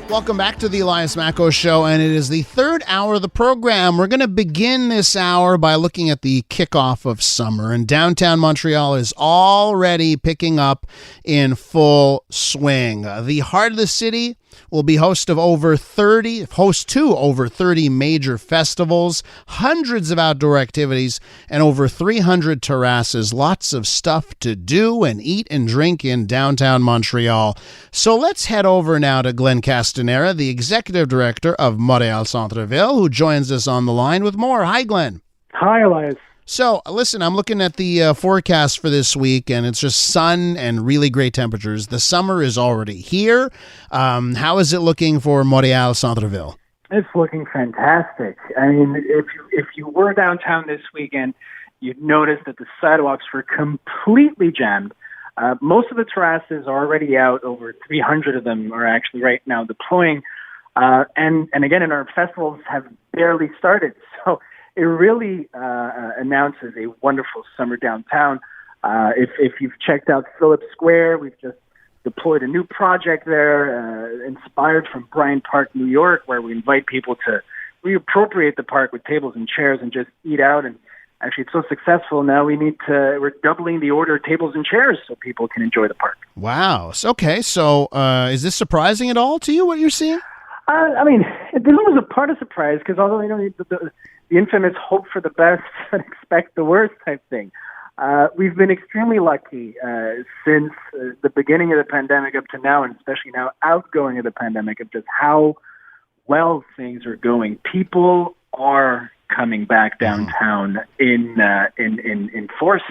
Welcome back to the Elias Macko Show, and it is the third hour of the program. We're going to begin this hour by looking at the kickoff of summer, and downtown Montreal is already picking up in full swing. The heart of the city will be host to over 30 major festivals, hundreds of outdoor activities, and over 300 terraces. Lots of stuff to do and eat and drink in downtown Montreal. So let's head over now to Glenn Castanheira, the Executive Director of Montréal Centre-Ville, who joins us on the line with more. Hi, Glenn. Hi, Elias. So, listen, I'm looking at the forecast for this week, and it's just sun and really great temperatures. The summer is already here. How is it looking for Montréal Centre-Ville? It's looking fantastic. I mean, if you were downtown this weekend, you'd notice that the sidewalks were completely jammed. Most of the terraces are already out. Over 300 of them are actually right now deploying. And again, and our festivals have barely started. So it really announces a wonderful summer downtown. If you've checked out Phillips Square, we've just deployed a new project there, inspired from Bryant Park, New York, where we invite people to reappropriate the park with tables and chairs and just eat out. And actually, it's so successful now we're doubling the order of tables and chairs so people can enjoy the park. Wow. Okay. So is this surprising at all to you, what you're seeing? I mean, there's always a part of surprise because although, the infamous hope for the best and expect the worst type thing. We've been extremely lucky since the beginning of the pandemic up to now, and especially now outgoing of the pandemic, of just how well things are going. People are coming back downtown in force,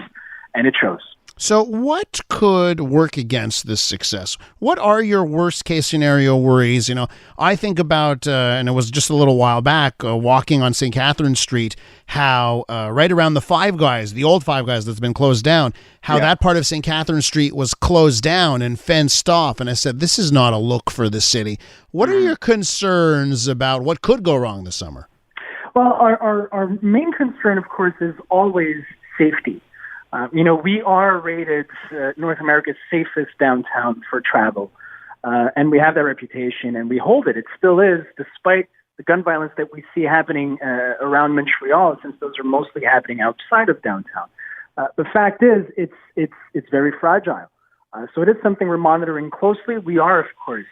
and it shows. So what could work against this success? What are your worst case scenario worries? I think about, and it was just a little while back, walking on St. Catherine Street, how right around the Five Guys, the old Five Guys that's been closed down, how that part of St. Catherine Street was closed down and fenced off. And I said, this is not a look for the city. What are your concerns about what could go wrong this summer? Well, our main concern, of course, is always safety. We are rated North America's safest downtown for travel, and we have that reputation, and we hold it. It still is, despite the gun violence that we see happening around Montreal, since those are mostly happening outside of downtown. The fact is, it's very fragile. So it is something we're monitoring closely. We are, of course,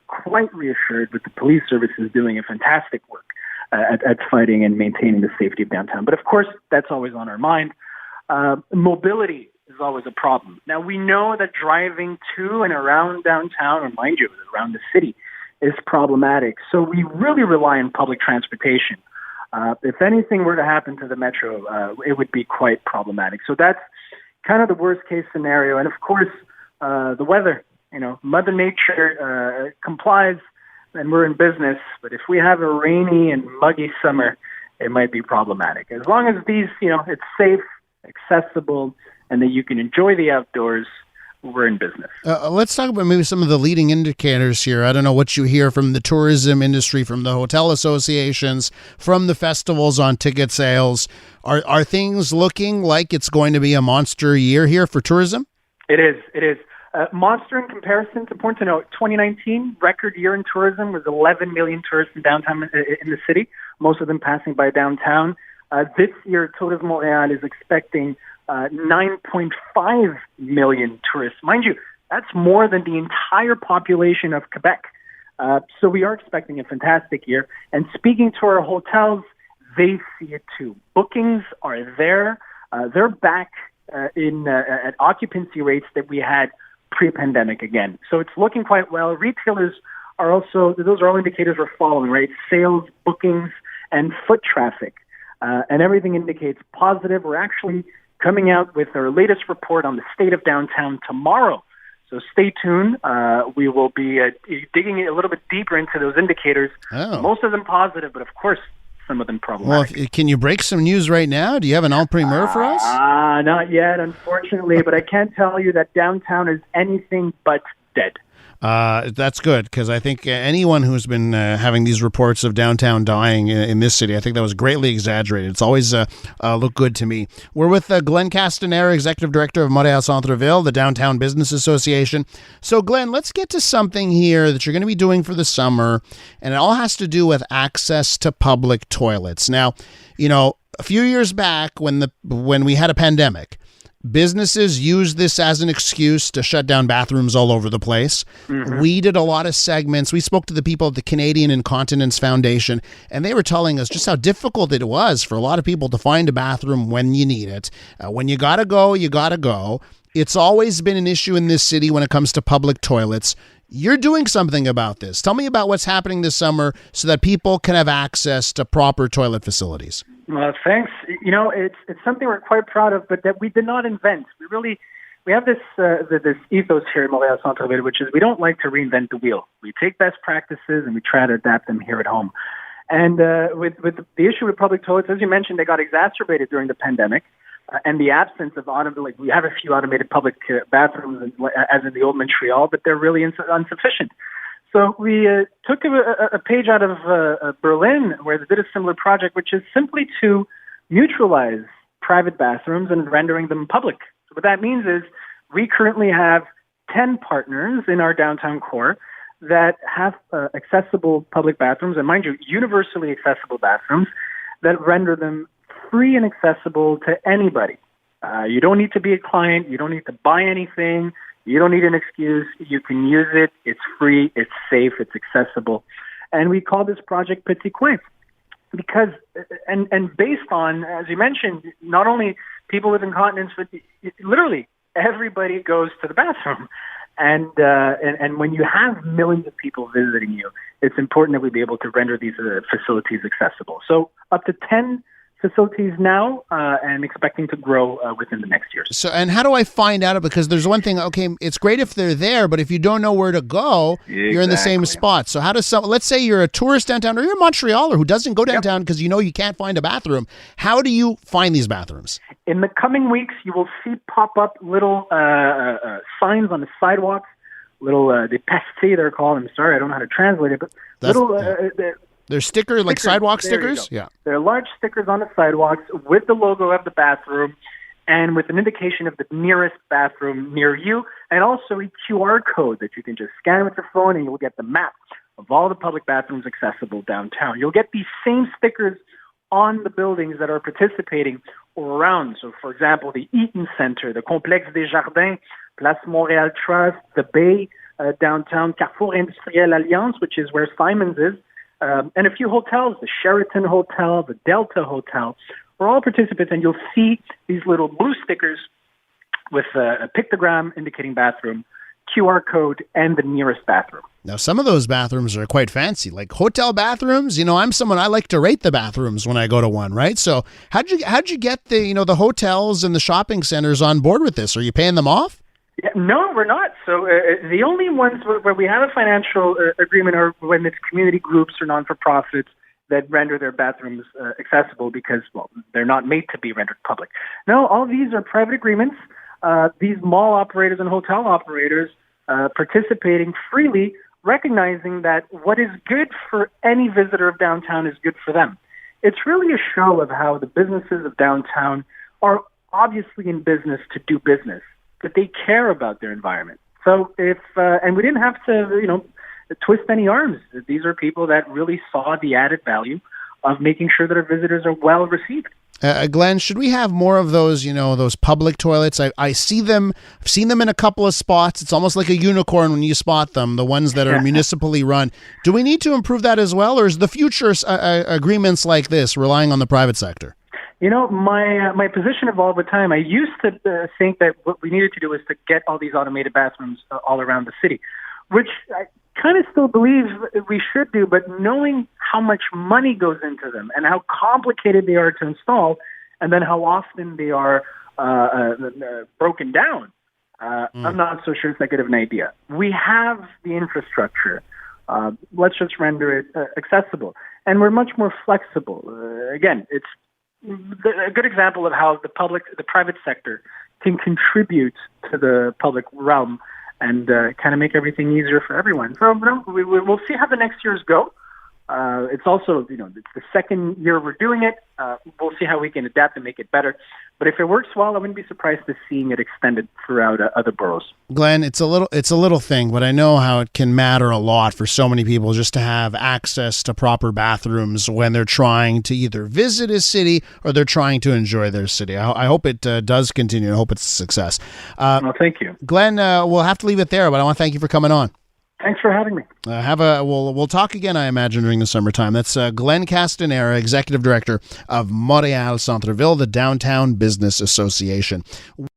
quite reassured with the police services doing a fantastic work at fighting and maintaining the safety of downtown. But of course, that's always on our mind. Mobility is always a problem. Now, we know that driving to and around downtown, or mind you, around the city, is problematic. So we really rely on public transportation. If anything were to happen to the metro, it would be quite problematic. So that's kind of the worst case scenario. And of course, the weather, Mother Nature complies, and we're in business. But if we have a rainy and muggy summer, it might be problematic. As long as it's safe, accessible, and that you can enjoy the outdoors, we're in business. Let's talk about maybe some of the leading indicators here. I don't know what you hear from the tourism industry, from the hotel associations, from the festivals on ticket sales. Are things looking like it's going to be a monster year here for tourism? It is. Monster in comparison. It's important to note, 2019, record year in tourism, was 11 million tourists in downtown in the city, most of them passing by downtown. This year, Tourisme Montréal is expecting 9.5 million tourists. Mind you, that's more than the entire population of Quebec. So we are expecting a fantastic year. And speaking to our hotels, they see it too. Bookings are there. They're back at occupancy rates that we had pre-pandemic again. So it's looking quite well. Retailers are also, those are all indicators we're following, right? Sales, bookings, and foot traffic. And everything indicates positive. We're actually coming out with our latest report on the state of downtown tomorrow. So stay tuned. We will be digging a little bit deeper into those indicators. Oh. Most of them positive, but of course, some of them problematic. Well, can you break some news right now? Do you have an en primeur for us? Not yet, unfortunately, but I can tell you that downtown is anything but dead. That's good, because I think anyone who's been having these reports of downtown dying in this city, I think that was greatly exaggerated. It's always looked good to me. We're with Glenn Castanheira, Executive Director of Montréal Centre-Ville, the Downtown Business Association. So, Glenn, let's get to something here that you're going to be doing for the summer, and it all has to do with access to public toilets. Now, a few years back when we had a pandemic, businesses used this as an excuse to shut down bathrooms all over the place. Mm-hmm. We did a lot of segments. We spoke to the people at the Canadian Incontinence Foundation, and they were telling us just how difficult it was for a lot of people to find a bathroom when you need it. When you gotta go, you gotta go. It's always been an issue in this city when it comes to public toilets. You're doing something about this. Tell me about what's happening this summer so that people can have access to proper toilet facilities. Well, thanks. It's something we're quite proud of, but that we did not invent. We have this ethos here at Montréal Centre-Ville, which is we don't like to reinvent the wheel. We take best practices and we try to adapt them here at home. And with the issue with public toilets, as you mentioned, they got exacerbated during the pandemic. And the absence of we have a few automated public bathrooms, as in the old Montreal, but they're really insufficient. So we took a page out of Berlin, where they did a similar project, which is simply to mutualize private bathrooms and rendering them public. So what that means is we currently have 10 partners in our downtown core that have accessible public bathrooms, and mind you, universally accessible bathrooms that render them free and accessible to anybody. You don't need to be a client. You don't need to buy anything. You don't need an excuse. You can use it. It's free. It's safe. It's accessible. And we call this project Petit Coin because, and based on, as you mentioned, not only people with incontinence, but literally everybody goes to the bathroom. And when you have millions of people visiting you, it's important that we be able to render these facilities accessible. So up to 10 facilities now, and expecting to grow within the next year. So, and how do I find out? Because there's one thing, okay, it's great if they're there, but if you don't know where to go, you're in the same spot. So how does let's say you're a tourist downtown, or you're a Montrealer who doesn't go downtown because you can't find a bathroom. How do you find these bathrooms? In the coming weeks, you will see pop up little signs on the sidewalks, little des pastilles they're called. I'm sorry, I don't know how to translate it, but they're stickers, like sidewalk stickers? Yeah. They're large stickers on the sidewalks with the logo of the bathroom and with an indication of the nearest bathroom near you, and also a QR code that you can just scan with your phone and you'll get the map of all the public bathrooms accessible downtown. You'll get these same stickers on the buildings that are participating or around. So, for example, the Eaton Center, the Complexe des Jardins, Place Montréal Trust, the Bay, downtown Carrefour Industriel Alliance, which is where Simon's is, and a few hotels, the Sheraton Hotel, the Delta Hotel, are all participants, and you'll see these little blue stickers with a pictogram indicating bathroom, QR code, and the nearest bathroom. Now, some of those bathrooms are quite fancy, like hotel bathrooms. I like to rate the bathrooms when I go to one, right? So how'd you get the hotels and the shopping centers on board with this? Are you paying them off? Yeah, no, we're not. So the only ones where we have a financial agreement are when it's community groups or non-for-profits that render their bathrooms accessible because, they're not made to be rendered public. No, all these are private agreements. These mall operators and hotel operators participating freely, recognizing that what is good for any visitor of downtown is good for them. It's really a show of how the businesses of downtown are obviously in business to do business, but they care about their environment. So and we didn't have to, twist any arms. These are people that really saw the added value of making sure that our visitors are well received. Glenn, should we have more of those, those public toilets? I see them. I've seen them in a couple of spots. It's almost like a unicorn when you spot them, the ones that are municipally run. Do we need to improve that as well, or is the future agreements like this relying on the private sector? My position evolved with time. I used to think that what we needed to do was to get all these automated bathrooms all around the city, which I kind of still believe we should do, but knowing how much money goes into them and how complicated they are to install, and then how often they are broken down, I'm not so sure it's that good of an idea. We have the infrastructure. Let's just render it accessible. And we're much more flexible. Again, it's a good example of how the private sector can contribute to the public realm and kind of make everything easier for everyone. So we'll see how the next years go. It's also, it's the second year we're doing it. We'll see how we can adapt and make it better. But if it works well, I wouldn't be surprised to seeing it extended throughout other boroughs. Glenn, it's a little thing, but I know how it can matter a lot for so many people just to have access to proper bathrooms when they're trying to either visit a city or they're trying to enjoy their city. I hope it does continue. I hope it's a success. Well, thank you. Glenn, we'll have to leave it there, but I want to thank you for coming on. Thanks for having me. We'll talk again, I imagine, during the summertime. That's Glenn Castanheira, Executive Director of Montréal Centre-Ville, the Downtown Business Association.